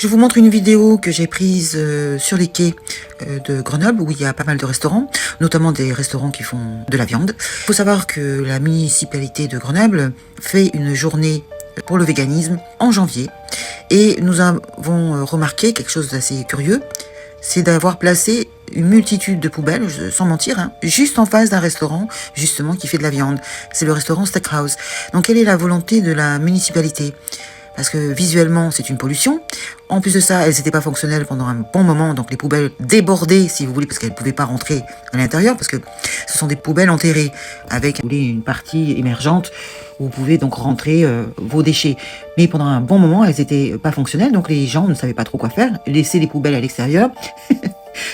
Je vous montre une vidéo que j'ai prise sur les quais de Grenoble où il y a pas mal de restaurants, notamment des restaurants qui font de la viande. Il faut savoir que la municipalité de Grenoble fait une journée pour le véganisme en janvier et nous avons remarqué quelque chose d'assez curieux, c'est d'avoir placé une multitude de poubelles, sans mentir, hein, juste en face d'un restaurant, justement, qui fait de la viande. C'est le restaurant Steakhouse. Donc, quelle est la volonté de la municipalité ? Parce que visuellement, c'est une pollution. En plus de ça, elles n'étaient pas fonctionnelles pendant un bon moment, donc les poubelles débordaient, si vous voulez, parce qu'elles ne pouvaient pas rentrer à l'intérieur, parce que ce sont des poubelles enterrées, avec une partie émergente, où vous pouvez donc rentrer vos déchets. Mais pendant un bon moment, elles n'étaient pas fonctionnelles, donc les gens ne savaient pas trop quoi faire, laisser les poubelles à l'extérieur.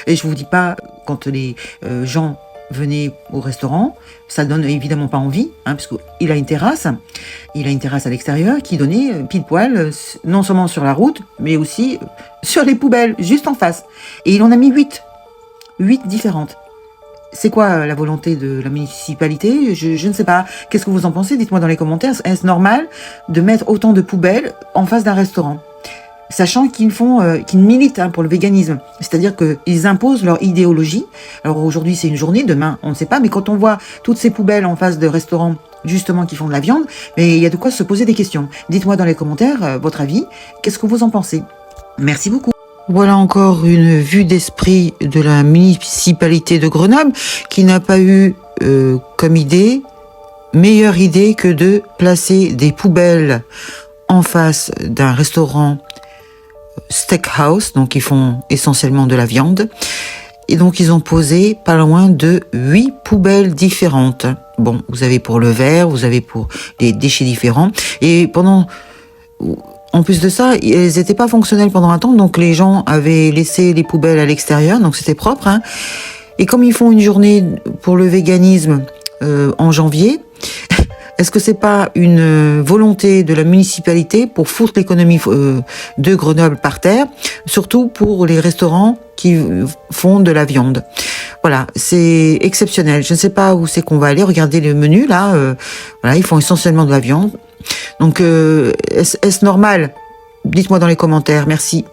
Et je vous dis pas, quand les gens venaient au restaurant, ça donne évidemment pas envie, hein, parce qu'il a une terrasse, à l'extérieur qui donnait pile poil, non seulement sur la route, mais aussi sur les poubelles, juste en face. Et il en a mis 8 différentes. C'est quoi la volonté de la municipalité ? Je ne sais pas. Qu'est-ce que vous en pensez ? Dites-moi dans les commentaires. Est-ce normal de mettre autant de poubelles en face d'un restaurant ? Sachant qu'ils militent pour le véganisme. C'est-à-dire qu'ils imposent leur idéologie. Alors aujourd'hui, c'est une journée, demain, on ne sait pas. Mais quand on voit toutes ces poubelles en face de restaurants, justement, qui font de la viande, mais il y a de quoi se poser des questions. Dites-moi dans les commentaires votre avis. Qu'est-ce que vous en pensez ? Merci beaucoup. Voilà encore une vue d'esprit de la municipalité de Grenoble qui n'a pas eu comme meilleure idée que de placer des poubelles en face d'un restaurant Steakhouse, donc ils font essentiellement de la viande. Et donc ils ont posé pas loin de 8 poubelles différentes. Bon, vous avez pour le verre, vous avez pour les déchets différents. Et en plus de ça, elles n'étaient pas fonctionnelles pendant un temps, donc les gens avaient laissé les poubelles à l'extérieur, donc c'était propre. Hein. Et comme ils font une journée pour le véganisme en janvier, est-ce que c'est pas une volonté de la municipalité pour foutre l'économie de Grenoble par terre, surtout pour les restaurants qui font de la viande? Voilà, c'est exceptionnel. Je ne sais pas où c'est qu'on va aller. Regardez le menu là. Voilà, ils font essentiellement de la viande. Donc, est-ce normal ? Dites-moi dans les commentaires. Merci.